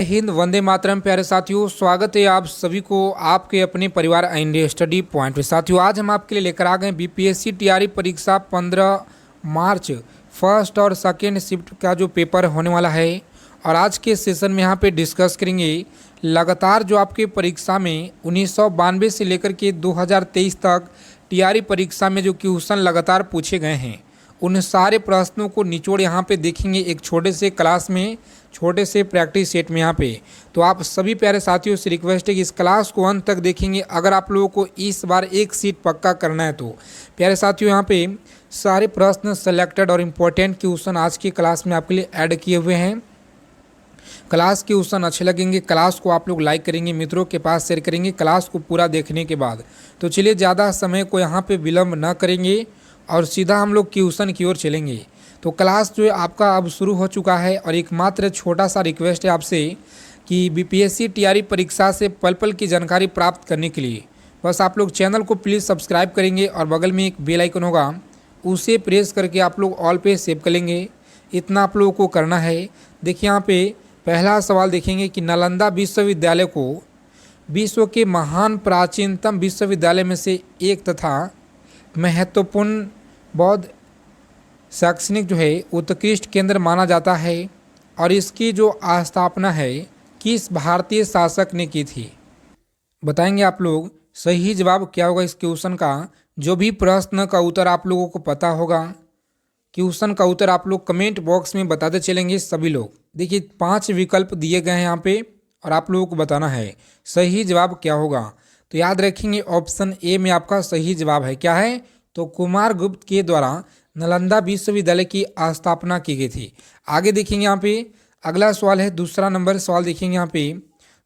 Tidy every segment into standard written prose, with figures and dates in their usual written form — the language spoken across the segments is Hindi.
हिंद, वंदे मातरम। प्यारे साथियों, स्वागत है आप सभी को आपके अपने परिवार इंडिया स्टडी पॉइंट पे। साथियों, आज हम आपके लिए लेकर आ गए बीपीएससी टीआरई परीक्षा 15 मार्च फर्स्ट और सेकेंड शिफ्ट का जो पेपर होने वाला है। और आज के सेशन में यहाँ पे डिस्कस करेंगे लगातार जो आपके परीक्षा में 1992 से लेकर के 2023 तक टीआरई परीक्षा में जो क्वेश्चन लगातार पूछे गए हैं, उन सारे प्रश्नों को निचोड़ यहाँ पे देखेंगे एक छोटे से क्लास में, छोटे से प्रैक्टिस सेट में यहाँ पे। तो आप सभी प्यारे साथियों से रिक्वेस्ट है कि इस क्लास को अंत तक देखेंगे अगर आप लोगों को इस बार एक सीट पक्का करना है तो। प्यारे साथियों, यहाँ पे सारे प्रश्न सेलेक्टेड और इम्पोर्टेंट क्वेश्चन आज की क्लास में आपके लिए ऐड किए हुए हैं। क्लास के क्वेश्चन अच्छे लगेंगे, क्लास को आप लोग लाइक करेंगे, मित्रों के पास शेयर करेंगे क्लास को पूरा देखने के बाद। तो चलिए ज़्यादा समय को यहाँ पे विलम्ब न करेंगे और सीधा हम लोग क्वेश्चन की ओर चलेंगे। तो क्लास जो है आपका अब शुरू हो चुका है और एकमात्र छोटा सा रिक्वेस्ट है आपसे कि बीपीएससी टीआरई परीक्षा से पल पल की जानकारी प्राप्त करने के लिए बस आप लोग चैनल को प्लीज़ सब्सक्राइब करेंगे और बगल में एक बेल आइकन होगा, उसे प्रेस करके आप लोग ऑल पे सेव कर लेंगे। इतना आप लोगों को करना है। देखिए, यहाँ पे पहला सवाल देखेंगे कि नालंदा विश्वविद्यालय को विश्व के महान प्राचीनतम विश्वविद्यालय में से एक तथा महत्वपूर्ण बौद्ध शैक्षणिक जो है उत्कृष्ट केंद्र माना जाता है और इसकी जो स्थापना है किस भारतीय शासक ने की थी। बताएंगे आप लोग सही जवाब क्या होगा इस क्वेश्चन का। जो भी प्रश्न का उत्तर आप लोगों को पता होगा, क्वेश्चन का उत्तर आप लोग कमेंट बॉक्स में बताते चलेंगे सभी लोग। देखिए, 5 विकल्प दिए गए हैं यहाँ पे और आप लोगों को बताना है सही जवाब क्या होगा। तो याद रखेंगे ऑप्शन ए में आपका सही जवाब है। क्या है? तो कुमार गुप्त के द्वारा नालंदा विश्वविद्यालय की स्थापना की गई थी। आगे देखेंगे यहाँ पे अगला सवाल है, दूसरा नंबर सवाल देखेंगे यहाँ पे,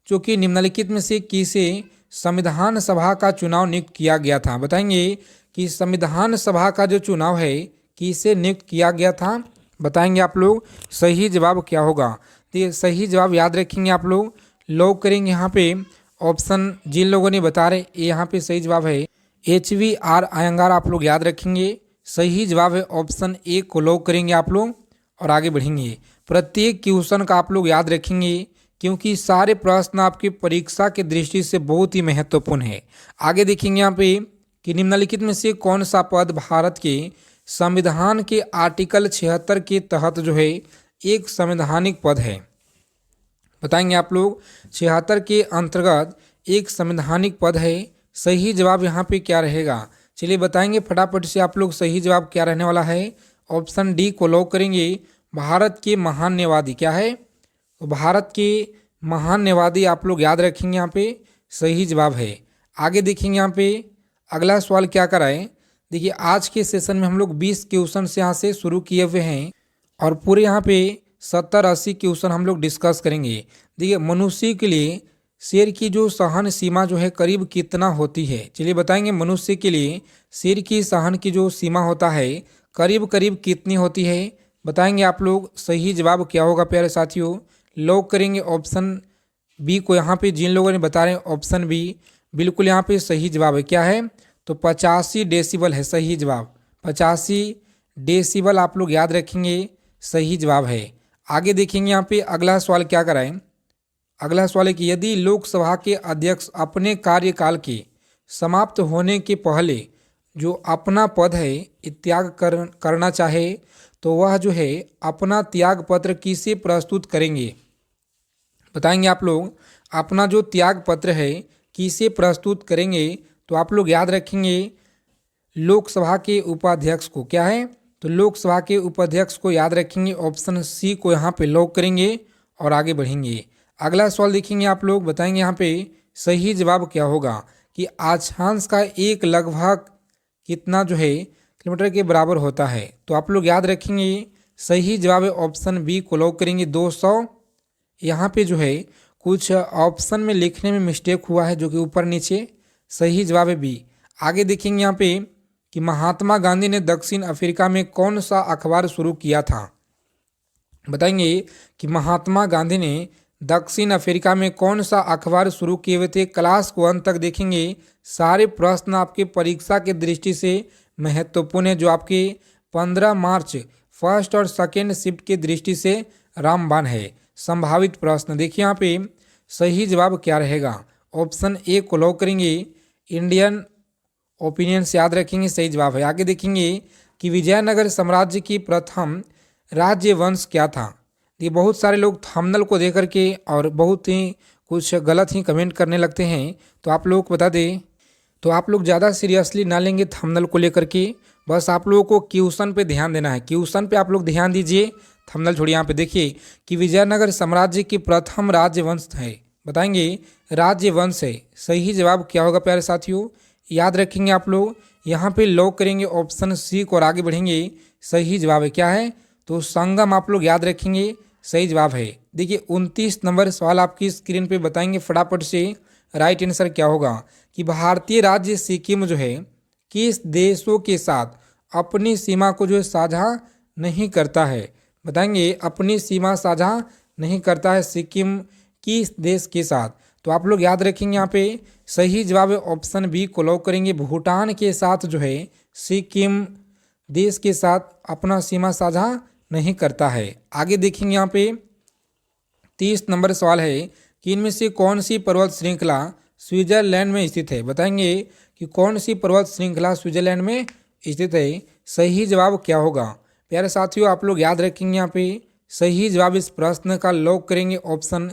जो कि निम्नलिखित में से किसे संविधान सभा का चुनाव नियुक्त किया गया था। बताएंगे कि संविधान सभा का जो चुनाव है किसे नियुक्त किया गया था। बताएंगे आप लोग सही जवाब क्या होगा। तो ये सही जवाब याद रखेंगे आप लोग, लॉक करेंगे यहाँ पे ऑप्शन जिन लोगों ने बता रहे यहाँ पे सही जवाब है HVR अयंगार। आप लोग याद रखेंगे सही जवाब है ऑप्शन ए को लॉक करेंगे आप लोग और आगे बढ़ेंगे। प्रत्येक क्वेश्चन का आप लोग याद रखेंगे क्योंकि सारे प्रश्न आपकी परीक्षा की दृष्टि से बहुत ही महत्वपूर्ण है। आगे देखेंगे यहाँ पे कि निम्नलिखित में से कौन सा पद भारत के संविधान के आर्टिकल 76 के तहत जो है एक संवैधानिक पद है। बताएंगे आप लोग 76 के अंतर्गत एक संवैधानिक पद है। सही जवाब यहाँ पे क्या रहेगा, चलिए बताएंगे फटाफट से आप लोग सही जवाब क्या रहने वाला है। ऑप्शन डी को लॉक करेंगे, भारत के महान न्यायवादी। क्या है? तो भारत के महान न्यायवादी आप लोग याद रखेंगे, यहाँ पे सही जवाब है। आगे देखेंगे यहाँ पे अगला सवाल क्या कराएं। देखिए, आज के सेशन में हम लोग 20 क्वेश्चन से यहाँ से शुरू किए हुए हैं और पूरे यहाँ पे 70-80 क्वेश्चन हम लोग डिस्कस करेंगे। देखिए, मनुष्य के लिए शेर की जो सहन सीमा जो है करीब कितना होती है। चलिए बताएंगे मनुष्य के लिए शेर की सहन की जो सीमा होता है करीब करीब कितनी होती है। बताएंगे आप लोग सही जवाब क्या होगा। प्यारे साथियों, लॉक करेंगे ऑप्शन बी को। यहाँ पे जिन लोगों ने बता रहे हैं ऑप्शन बी बिल्कुल यहाँ पे सही जवाब है। क्या है? तो 85 डेसिबल है सही जवाब। 85 डेसिबल आप लोग याद रखेंगे सही जवाब है। आगे देखेंगे यहाँ पे अगला सवाल क्या कराएं। अगला सवाल है कि यदि लोकसभा के अध्यक्ष अपने कार्यकाल के समाप्त होने के पहले जो अपना पद है त्याग करना चाहे तो वह जो है अपना त्याग पत्र किसे प्रस्तुत करेंगे। बताएंगे आप लोग अपना जो त्याग पत्र है किसे प्रस्तुत करेंगे। तो आप लोग याद रखेंगे लोकसभा के उपाध्यक्ष को। क्या है? तो लोकसभा के उपाध्यक्ष को याद रखेंगे, ऑप्शन सी को यहाँ पे लॉक करेंगे और आगे बढ़ेंगे। अगला सवाल देखेंगे आप लोग, बताएंगे यहाँ पे सही जवाब क्या होगा कि अक्षांश का एक लगभग कितना जो है किलोमीटर के बराबर होता है। तो आप लोग याद रखेंगे सही जवाब है ऑप्शन बी को लॉक करेंगे 200। यहाँ पे जो है कुछ ऑप्शन में लिखने में मिस्टेक हुआ है जो कि ऊपर नीचे, सही जवाब है बी। आगे देखेंगे यहाँ पे कि महात्मा गांधी ने दक्षिण अफ्रीका में कौन सा अखबार शुरू किया था। बताएंगे कि महात्मा गांधी ने दक्षिण अफ्रीका में कौन सा अखबार शुरू किए हुए थे। क्लास को अंत तक देखेंगे, सारे प्रश्न आपके परीक्षा की दृष्टि से महत्वपूर्ण है। जो आपके 15 मार्च फर्स्ट और सेकेंड शिफ्ट की दृष्टि से रामबाण है। संभावित प्रश्न। देखिए यहाँ पे सही जवाब क्या रहेगा, ऑप्शन ए को लॉक करेंगे। इंडियन ओपिनियंस याद रखेंगे, सही जवाब है। आगे देखेंगे कि विजयनगर साम्राज्य की प्रथम राज्य वंश क्या था। ये बहुत सारे लोग थंबनेल को देख करके और बहुत ही कुछ गलत ही कमेंट करने लगते हैं, तो आप लोग को बता दें, तो आप लोग ज़्यादा सीरियसली ना लेंगे थंबनेल को लेकर के, बस आप लोगों को क्वेश्चन पे ध्यान देना है। क्वेश्चन पे आप लोग ध्यान दीजिए, थंबनेल छोड़िए। यहाँ पे देखिए कि विजयनगर साम्राज्य की प्रथम राजवंश है, बताएंगे राजवंश है। सही जवाब क्या होगा प्यारे साथियों, याद रखेंगे आप लोग। यहाँ पे लॉक करेंगे ऑप्शन सी को और आगे बढ़ेंगे। सही जवाब है क्या है, तो संगम आप लोग याद रखेंगे, सही जवाब है। देखिए 29 नंबर सवाल आपकी स्क्रीन पे बताएंगे फटाफट से राइट आंसर क्या होगा कि भारतीय राज्य सिक्किम जो है किस देशों के साथ अपनी सीमा को जो है साझा नहीं करता है। बताएंगे अपनी सीमा साझा नहीं करता है सिक्किम किस देश के साथ, तो आप लोग याद रखेंगे यहाँ पे सही जवाब है ऑप्शन बी को लॉक करेंगे। भूटान के साथ जो है सिक्किम देश के साथ अपना सीमा साझा नहीं करता है। आगे देखेंगे यहाँ पे 30 नंबर सवाल है कि इनमें से कौन सी पर्वत श्रृंखला स्विट्जरलैंड में स्थित है। बताएंगे कि कौन सी पर्वत श्रृंखला स्विट्जरलैंड में स्थित है। सही जवाब क्या होगा प्यारे साथियों, आप लोग याद रखेंगे यहाँ पे सही जवाब इस प्रश्न का लॉक करेंगे ऑप्शन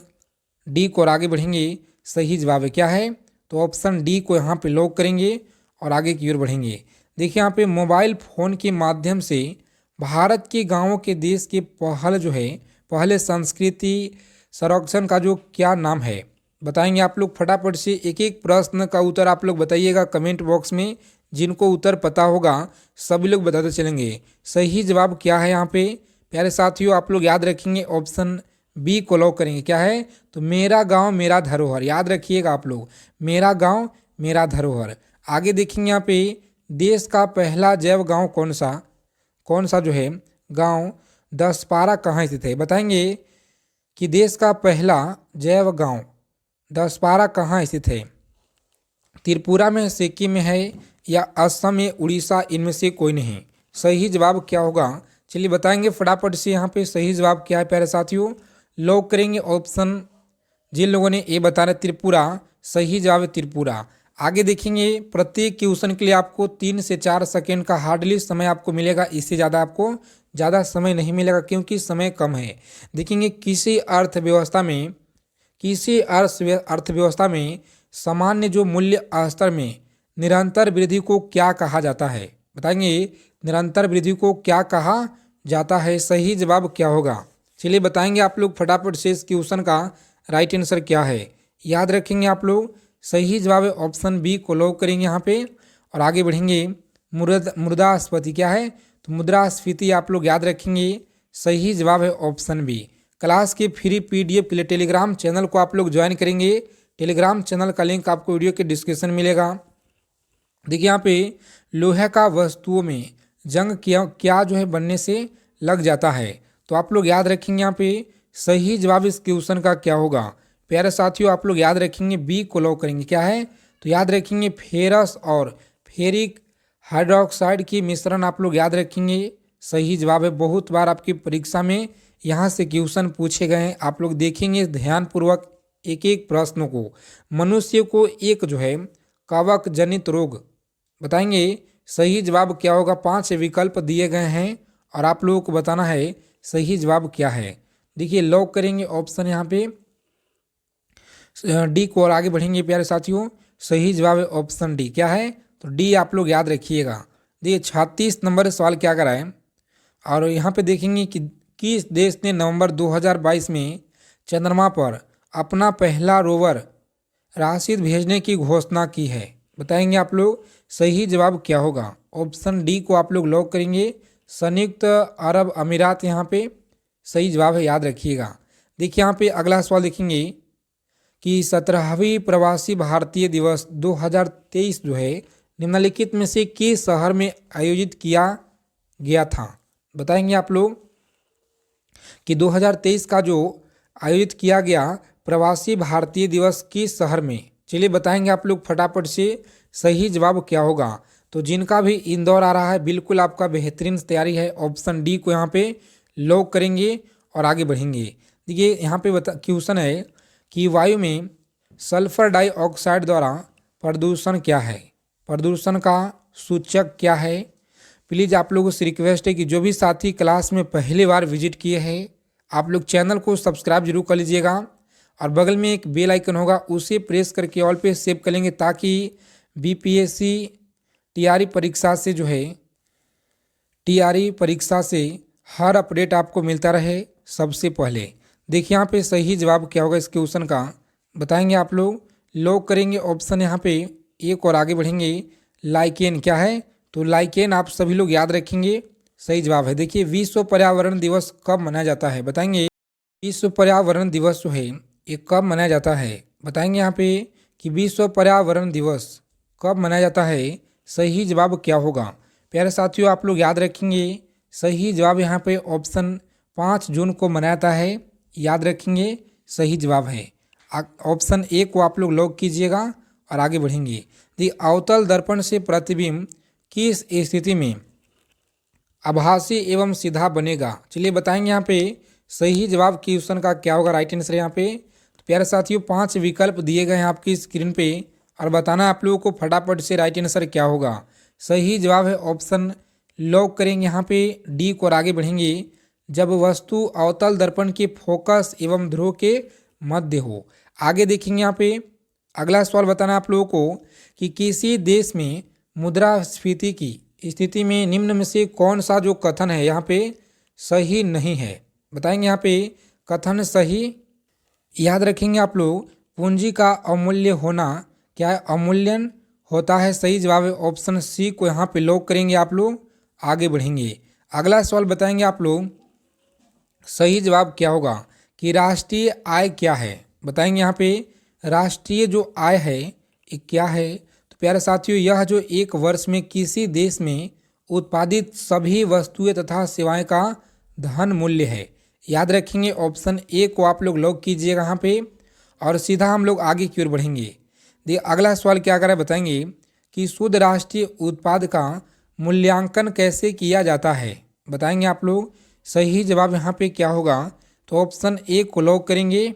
डी को और आगे बढ़ेंगे। सही जवाब है क्या है, तो ऑप्शन डी को यहाँ पे लॉक करेंगे और आगे की ओर बढ़ेंगे। देखिए यहाँ पे मोबाइल फ़ोन के माध्यम से भारत के गांवों के देश के पहले संस्कृति संरक्षण का जो क्या नाम है, बताएंगे आप लोग फटाफट से। एक एक प्रश्न का उत्तर आप लोग बताइएगा कमेंट बॉक्स में, जिनको उत्तर पता होगा सभी लोग बताते चलेंगे। सही जवाब क्या है यहाँ पे प्यारे साथियों, आप लोग याद रखेंगे ऑप्शन बी को लॉक करेंगे। क्या है, तो मेरा गांव मेरा धरोहर, याद रखिएगा आप लोग, मेरा गांव मेरा धरोहर। आगे देखेंगे यहाँ पे देश का पहला जैव गांव कौन सा जो है गांव दसपारा कहाँ स्थित है। बताएंगे कि देश का पहला जैव गांव दसपारा कहाँ स्थित है। त्रिपुरा में, सिक्किम में है या असम में, उड़ीसा, इनमें से कोई नहीं। सही जवाब क्या होगा चलिए बताएंगे फटाफट से। यहाँ पे सही जवाब क्या है प्यारे साथियों, लॉक करेंगे ऑप्शन, जिन लोगों ने ए बताना त्रिपुरा, सही जवाब है त्रिपुरा। आगे देखेंगे प्रत्येक क्वेश्चन के लिए आपको 3 से 4 सेकेंड का हार्डली समय आपको मिलेगा, इससे ज़्यादा आपको ज़्यादा समय नहीं मिलेगा क्योंकि समय कम है। देखेंगे किसी अर्थव्यवस्था में सामान्य जो मूल्य स्तर में निरंतर वृद्धि को क्या कहा जाता है। बताएंगे निरंतर वृद्धि को क्या कहा जाता है। सही जवाब क्या होगा चलिए बताएंगे आप लोग फटाफट से। इस क्वेश्चन का राइट आंसर क्या है याद रखेंगे आप लोग। सही जवाब है ऑप्शन बी को लॉक करेंगे यहाँ पे और आगे बढ़ेंगे। मुद्रास्फीति क्या है, तो मुद्रास्फीति आप लोग याद रखेंगे। सही जवाब है ऑप्शन बी। क्लास के फ्री पीडीएफ के लिए टेलीग्राम चैनल को आप लोग ज्वाइन करेंगे। टेलीग्राम चैनल का लिंक आपको वीडियो के डिस्क्रिप्शन में मिलेगा। देखिए यहाँ पे लोहे का वस्तुओं में जंग क्या जो है बनने से लग जाता है, तो आप लोग याद रखेंगे यहाँ पे सही जवाब इस क्वेश्चन का क्या होगा। प्यारे साथियों आप लोग याद रखेंगे बी को लॉक करेंगे। क्या है, तो याद रखेंगे फेरस और फेरिक हाइड्रोक्साइड की मिश्रण आप लोग याद रखेंगे। सही जवाब है, बहुत बार आपकी परीक्षा में यहाँ से क्वेश्चन पूछे गए हैं, आप लोग देखेंगे ध्यानपूर्वक एक एक प्रश्नों को। मनुष्य को एक जो है कवक जनित रोग, बताएंगे सही जवाब क्या होगा। 5 विकल्प दिए गए हैं और आप लोगों को बताना है सही जवाब क्या है। देखिए लॉक करेंगे ऑप्शन यहाँ पे डी को और आगे बढ़ेंगे प्यारे साथियों। सही जवाब है ऑप्शन डी। क्या है, तो डी आप लोग याद रखिएगा। देखिए 36 नंबर सवाल क्या करा है और यहाँ पे देखेंगे कि किस देश ने नवंबर 2022 में चंद्रमा पर अपना पहला रोवर राशिद भेजने की घोषणा की है। बताएंगे आप लोग सही जवाब क्या होगा। ऑप्शन डी को आप लोग लॉक करेंगे। संयुक्त अरब अमीरात यहाँ पे सही जवाब है, याद रखिएगा। देखिए यहाँ पे अगला सवाल देखेंगे कि 17वीं प्रवासी भारतीय दिवस 2023 जो है निम्नलिखित में से किस शहर में आयोजित किया गया था। बताएंगे आप लोग कि 2023 का जो आयोजित किया गया प्रवासी भारतीय दिवस किस शहर में, चलिए बताएंगे आप लोग फटाफट से सही जवाब क्या होगा। तो जिनका भी इंदौर आ रहा है बिल्कुल आपका बेहतरीन तैयारी है। ऑप्शन डी को यहाँ पे लॉक करेंगे और आगे बढ़ेंगे। देखिए यहाँ पे क्वेश्चन है कि वायु में सल्फर डाइऑक्साइड द्वारा प्रदूषण क्या है, प्रदूषण का सूचक क्या है। प्लीज़ आप लोगों से रिक्वेस्ट है कि जो भी साथी क्लास में पहली बार विजिट किए हैं आप लोग चैनल को सब्सक्राइब जरूर कर लीजिएगा और बगल में एक बेल आइकन होगा उसे प्रेस करके ऑल पे सेव कर लेंगे ताकि बीपीएससी टीआरई परीक्षा से जो है टीआरई परीक्षा से हर अपडेट आपको मिलता रहे सबसे पहले। देखिए यहाँ पे सही जवाब क्या होगा इस क्वेश्चन का बताएंगे आप लोग। लॉक करेंगे ऑप्शन यहाँ पे एक और आगे बढ़ेंगे। लाइकेन क्या है, तो लाइकेन आप सभी लोग याद रखेंगे सही जवाब है। देखिए विश्व पर्यावरण दिवस कब मनाया जाता है बताएंगे। विश्व पर्यावरण दिवस जो है ये कब मनाया जाता है बताएंगे यहाँ पे कि विश्व पर्यावरण दिवस कब मनाया जाता है। सही जवाब क्या होगा प्यारे साथियों आप लोग याद रखेंगे। सही जवाब यहाँ पे ऑप्शन 5 जून को मनाया जाता है, याद रखेंगे सही जवाब है। ऑप्शन ए को आप लोग लॉक कीजिएगा और आगे बढ़ेंगे। दी अवतल दर्पण से प्रतिबिंब किस स्थिति में आभासी एवं सीधा बनेगा, चलिए बताएंगे यहाँ पे सही जवाब क्वेश्चन का क्या होगा। राइट आंसर यहाँ पे तो प्यारे साथियों 5 विकल्प दिए गए हैं आपकी स्क्रीन पे और बताना आप लोगों को फटाफट से राइट आंसर क्या होगा। सही जवाब है ऑप्शन लॉक करेंगे यहाँ पे डी को और आगे बढ़ेंगे। जब वस्तु अवतल दर्पण के फोकस एवं ध्रुव के मध्य हो। आगे देखेंगे यहाँ पे अगला सवाल बताना आप लोगों को कि किसी देश में मुद्रास्फीति की स्थिति में निम्न में से कौन सा जो कथन है यहाँ पे सही नहीं है बताएंगे। यहाँ पे कथन सही याद रखेंगे आप लोग। पूंजी का अमूल्य होना क्या है, अमूल्यन होता है। सही जवाब है ऑप्शन सी को यहाँ पे लॉक करेंगे आप लोग आगे बढ़ेंगे। अगला सवाल बताएंगे आप लोग सही जवाब क्या होगा कि राष्ट्रीय आय क्या है बताएंगे। यहाँ पे राष्ट्रीय जो आय है ये क्या है, तो प्यारे साथियों यह जो एक वर्ष में किसी देश में उत्पादित सभी वस्तुएं तथा सेवाएं का धन मूल्य है। याद रखेंगे ऑप्शन ए को आप लोग लॉक कीजिएगा यहाँ पे और सीधा हम लोग आगे की ओर बढ़ेंगे। देखिए अगला सवाल क्या कर रहा है बताएंगे कि शुद्ध राष्ट्रीय उत्पाद का मूल्यांकन कैसे किया जाता है बताएंगे आप लोग। सही जवाब यहाँ पे क्या होगा, तो ऑप्शन ए को लॉक करेंगे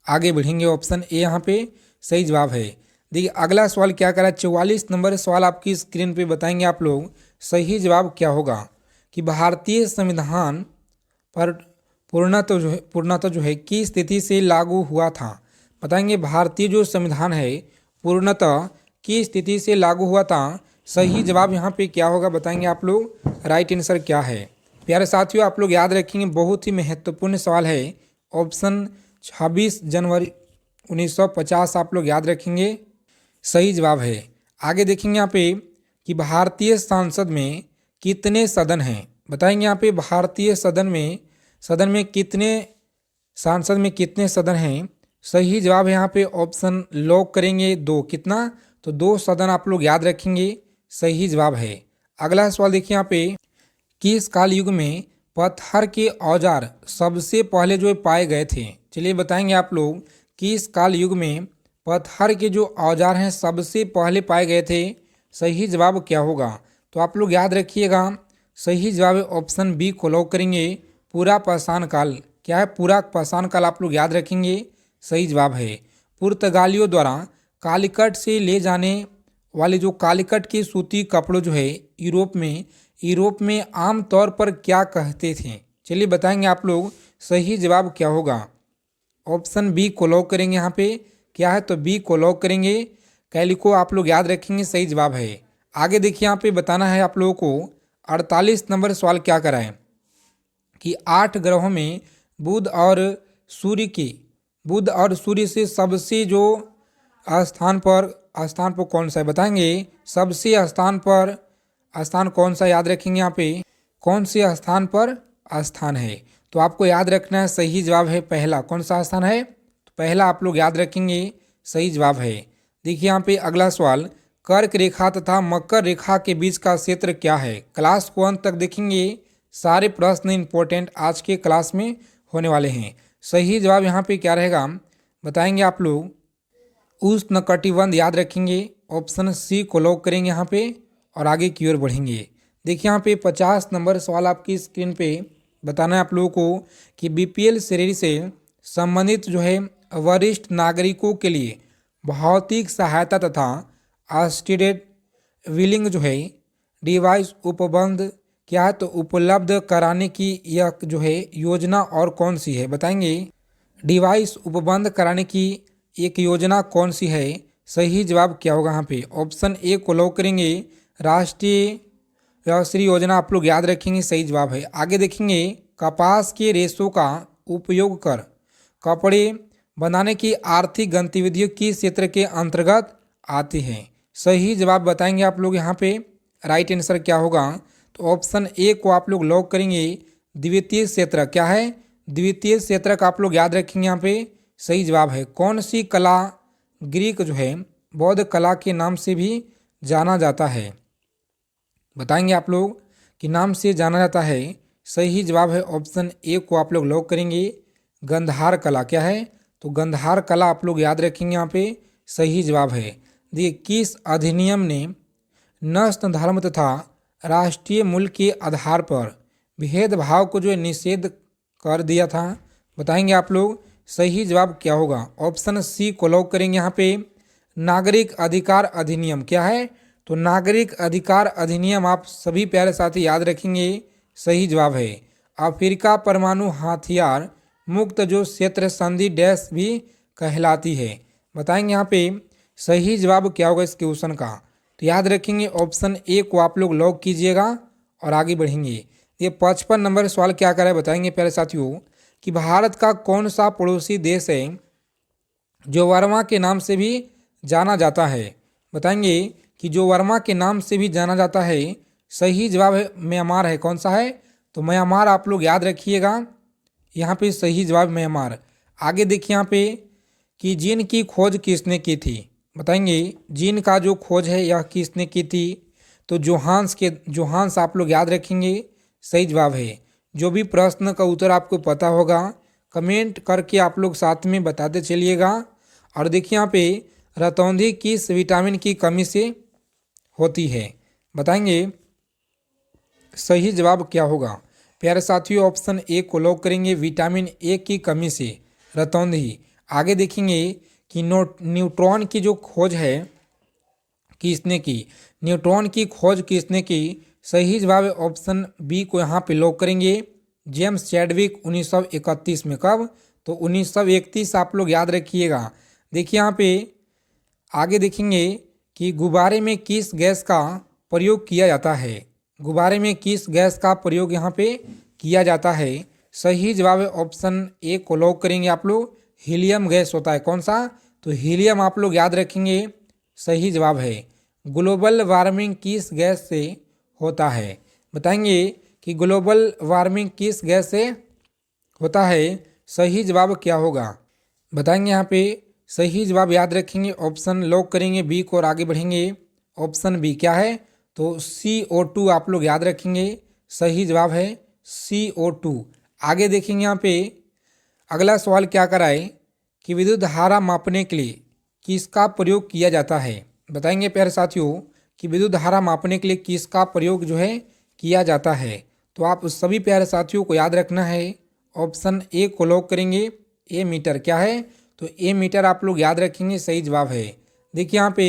आगे बढ़ेंगे। ऑप्शन ए यहाँ पे सही जवाब है। देखिए अगला सवाल क्या करा, 44 नंबर सवाल आपकी स्क्रीन पे बताएंगे आप लोग सही जवाब क्या होगा कि भारतीय संविधान पर पूर्णतः जो है किस स्थिति से लागू हुआ था बताएंगे। भारतीय जो संविधान है पूर्णतः किस स्थिति से लागू हुआ था। सही जवाब यहाँ पे क्या होगा बताएंगे आप लोग। राइट आंसर क्या है प्यारे साथियों आप लोग याद रखेंगे, बहुत ही महत्वपूर्ण सवाल है। ऑप्शन 26 जनवरी 1950 आप लोग याद रखेंगे सही जवाब है। आगे देखेंगे यहाँ पे कि भारतीय संसद में कितने सदन हैं बताएंगे। यहाँ पे भारतीय सदन में कितने सांसद में कितने सदन हैं। सही जवाब है यहाँ पे ऑप्शन लॉक करेंगे 2, कितना, तो 2 सदन आप लोग याद रखेंगे सही जवाब है। अगला सवाल देखिए यहाँ पे किस काल युग में पत्थर के औजार सबसे पहले जो पाए गए थे। चलिए बताएंगे आप लोग किस काल युग में पत्थर के जो औजार हैं सबसे पहले पाए गए थे। सही जवाब क्या होगा, तो आप लोग याद रखिएगा सही जवाब है ऑप्शन बी को लॉक करेंगे पूरा पाषाण काल। क्या है, पूरा पाषाण काल आप लोग याद रखेंगे सही जवाब है। पुर्तगालियों द्वारा कालीकट से ले जाने वाले जो कालीकट के सूती कपड़ों जो है यूरोप में आम तौर पर क्या कहते थे। चलिए बताएंगे आप लोग सही जवाब क्या होगा। ऑप्शन बी को लॉक करेंगे यहाँ पे क्या है, तो बी को लॉक करेंगे कैलिको आप लोग याद रखेंगे सही जवाब है। आगे देखिए यहाँ पे बताना है आप लोगों को 48 नंबर सवाल क्या कराएं कि 8 ग्रहों में बुध और सूर्य से सबसे जो स्थान पर कौन सा है बताएंगे। सबसे स्थान कौन सा याद रखेंगे यहाँ पे कौन से स्थान पर स्थान है, तो आपको याद रखना है सही जवाब है पहला। कौन सा स्थान है, तो पहला आप लोग याद रखेंगे सही जवाब है। देखिए यहाँ पे अगला सवाल कर्क रेखा तथा मकर रेखा के बीच का क्षेत्र क्या है। क्लास को अंत तक देखेंगे, सारे प्रश्न इंपॉर्टेंट आज के क्लास में होने वाले हैं। सही जवाब यहाँ पे क्या रहेगा बताएंगे आप लोग उष्णकटिबंध याद रखेंगे। ऑप्शन सी को लॉक करेंगे यहाँ पे और आगे की ओर बढ़ेंगे। देखिए यहाँ पे 50 नंबर सवाल आपकी स्क्रीन पे बताना है आप लोगों को कि बीपीएल श्रेणी से संबंधित जो है वरिष्ठ नागरिकों के लिए भौतिक सहायता तथा असिस्टेड व्हीलिंग जो है डिवाइस उपबंध क्या है तो उपलब्ध कराने की यह जो है योजना और कौन सी है बताएंगे। डिवाइस उपबंध कराने की एक योजना कौन सी है, सही जवाब क्या होगा यहाँ पे ऑप्शन ए को लॉक करेंगे, राष्ट्रीय व्यवसायी योजना आप लोग याद रखेंगे, सही जवाब है। आगे देखेंगे कपास के रेशों का उपयोग कर कपड़े बनाने की आर्थिक गतिविधियों किस क्षेत्र के अंतर्गत आती हैं, सही जवाब बताएंगे आप लोग यहाँ पे। राइट आंसर क्या होगा तो ऑप्शन ए को आप लोग लॉक करेंगे, द्वितीय क्षेत्र क्या है, द्वितीय क्षेत्र का आप लोग याद रखेंगे यहाँ पे सही जवाब है। कौन सी कला ग्रीक जो है बौद्ध कला के नाम से भी जाना जाता है, बताएंगे आप लोग कि नाम से जाना जाता है, सही जवाब है ऑप्शन ए को आप लोग लॉक करेंगे, गंधार कला क्या है तो गंधार कला आप लोग याद रखेंगे यहाँ पे सही जवाब है। देखिए किस अधिनियम ने नस्ल धर्म तथा राष्ट्रीय मूल्य के आधार पर भेदभाव को जो है निषेध कर दिया था, बताएंगे आप लोग सही जवाब क्या होगा ऑप्शन सी को लॉक करेंगे यहाँ पे, नागरिक अधिकार अधिनियम क्या है तो नागरिक अधिकार अधिनियम आप सभी प्यारे साथी याद रखेंगे, सही जवाब है। अफ्रीका परमाणु हथियार मुक्त जो क्षेत्र संधि डैश भी कहलाती है, बताएंगे यहाँ पे सही जवाब क्या होगा इस क्वेश्चन का, तो याद रखेंगे ऑप्शन ए को आप लोग लॉक कीजिएगा और आगे बढ़ेंगे। ये 55 नंबर सवाल क्या कर रहा है बताएंगे प्यारे साथियों कि भारत का कौन सा पड़ोसी देश है जो वर्मा के नाम से भी जाना जाता है, बताएंगे कि जो वर्मा के नाम से भी जाना जाता है, सही जवाब है म्यांमार है। कौन सा है तो म्यांमार आप लोग याद रखिएगा, यहाँ पे सही जवाब म्यांमार। आगे देखिए यहाँ पे कि जीन की खोज किसने की थी, बताएंगे जीन का जो खोज है यह किसने की थी तो जोहान्स आप लोग याद रखेंगे, सही जवाब है। जो भी प्रश्न का उत्तर आपको पता होगा कमेंट करके आप लोग साथ में बताते चलिएगा। और देखिए यहाँ पे रतौंधी किस विटामिन की कमी से होती है, बताएंगे सही जवाब क्या होगा प्यारे साथियों ऑप्शन ए को लॉक करेंगे, विटामिन ए की कमी से रतौंधी। आगे देखेंगे कि न्यूट्रॉन की जो खोज है किसने की, न्यूट्रॉन की खोज किसने की, सही जवाब ऑप्शन बी को यहाँ पे लॉक करेंगे, जेम्स चैडविक 1931 में। कब तो 1931 आप लोग याद रखिएगा। देखिए यहाँ पे आगे देखेंगे कि गुब्बारे में किस गैस का प्रयोग किया जाता है, गुब्बारे में किस गैस का प्रयोग यहाँ पे किया जाता है, सही जवाब है ऑप्शन ए को लॉक करेंगे आप लोग, हीलियम गैस होता है। कौन सा तो हीलियम आप लोग याद रखेंगे, सही जवाब है। ग्लोबल वार्मिंग किस गैस से होता है, बताएंगे कि ग्लोबल वार्मिंग किस गैस से होता है, सही जवाब क्या होगा बताएंगे यहाँ पे सही जवाब याद रखेंगे, ऑप्शन लॉक करेंगे बी को और आगे बढ़ेंगे। ऑप्शन बी क्या है तो CO2 आप लोग याद रखेंगे, सही जवाब है CO2। आगे देखेंगे यहाँ पे अगला सवाल क्या कराए कि विद्युत धारा मापने के लिए किसका प्रयोग किया जाता है, बताएंगे प्यारे साथियों कि विद्युत धारा मापने के लिए किसका प्रयोग जो है किया जाता है, तो आप उस सभी प्यारे साथियों को याद रखना है। ऑप्शन ए को लॉक करेंगे, ए मीटर क्या है तो ए मीटर आप लोग याद रखेंगे, सही जवाब है। देखिए यहाँ पे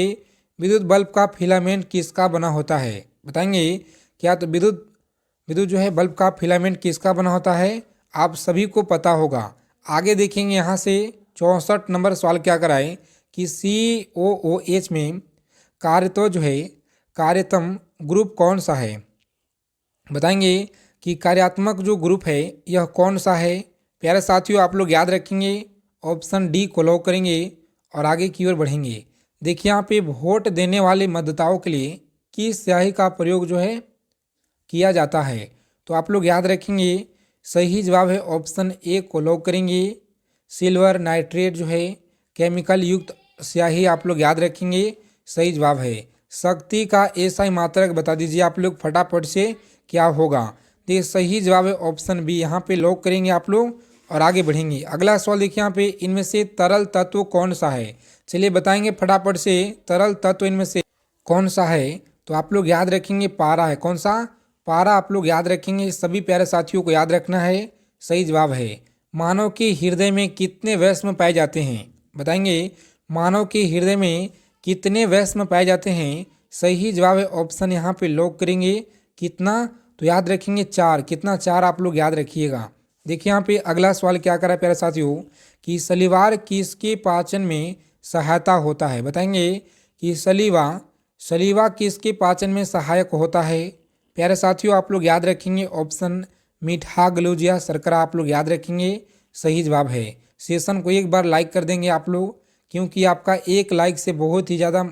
विद्युत बल्ब का फिलामेंट किसका बना होता है, बताएंगे क्या तो विद्युत जो है बल्ब का फिलामेंट किसका बना होता है, आप सभी को पता होगा। आगे देखेंगे यहाँ से 64 नंबर सवाल क्या कराए कि COOH में कार्यतो जो है कार्यतम ग्रुप कौन सा है, बताएंगे कि कार्यात्मक जो ग्रुप है यह कौन सा है, प्यारे साथियों आप लोग याद रखेंगे, ऑप्शन डी को लॉक करेंगे और आगे की ओर बढ़ेंगे। देखिए यहाँ पे वोट देने वाले मतदाताओं के लिए किस स्याही का प्रयोग जो है किया जाता है, तो आप लोग याद रखेंगे, सही जवाब है ऑप्शन ए को लॉक करेंगे, सिल्वर नाइट्रेट जो है केमिकल युक्त स्याही आप लोग याद रखेंगे, सही जवाब है। शक्ति का एसआई मात्रक बता दीजिए आप लोग फटाफट से क्या होगा, देखिए सही जवाब है ऑप्शन बी, यहाँ पे लॉक करेंगे आप लोग और आगे बढ़ेंगे। अगला सवाल देखिए यहाँ पे इनमें से तरल तत्व कौन सा है, चलिए बताएंगे फटाफट से तरल तत्व इनमें से कौन सा है, तो आप लोग याद रखेंगे पारा है। कौन सा पारा आप लोग याद रखेंगे, सभी प्यारे साथियों को याद रखना है। सही जवाब है मानव के हृदय में कितने वैष्णव पाए जाते हैं, बताएंगे मानव के हृदय में कितने वैष्णव पाए जाते हैं। सही जवाब है ऑप्शन यहाँ पे लॉक करेंगे कितना, तो याद रखेंगे 4। कितना 4 आप लोग याद रखिएगा। देखिए यहाँ पे अगला सवाल क्या करा प्यारे साथियों कि सलीवार किसके पाचन में सहायता होता है, बताएंगे कि सलीवा किसके पाचन में सहायक होता है। प्यारे साथियों आप लोग याद रखेंगे ऑप्शन मीठा गलूजिया शर्करा आप लोग याद रखेंगे। सही जवाब है। सेशन को एक बार लाइक कर देंगे आप लोग, क्योंकि आपका एक लाइक से बहुत ही ज़्यादा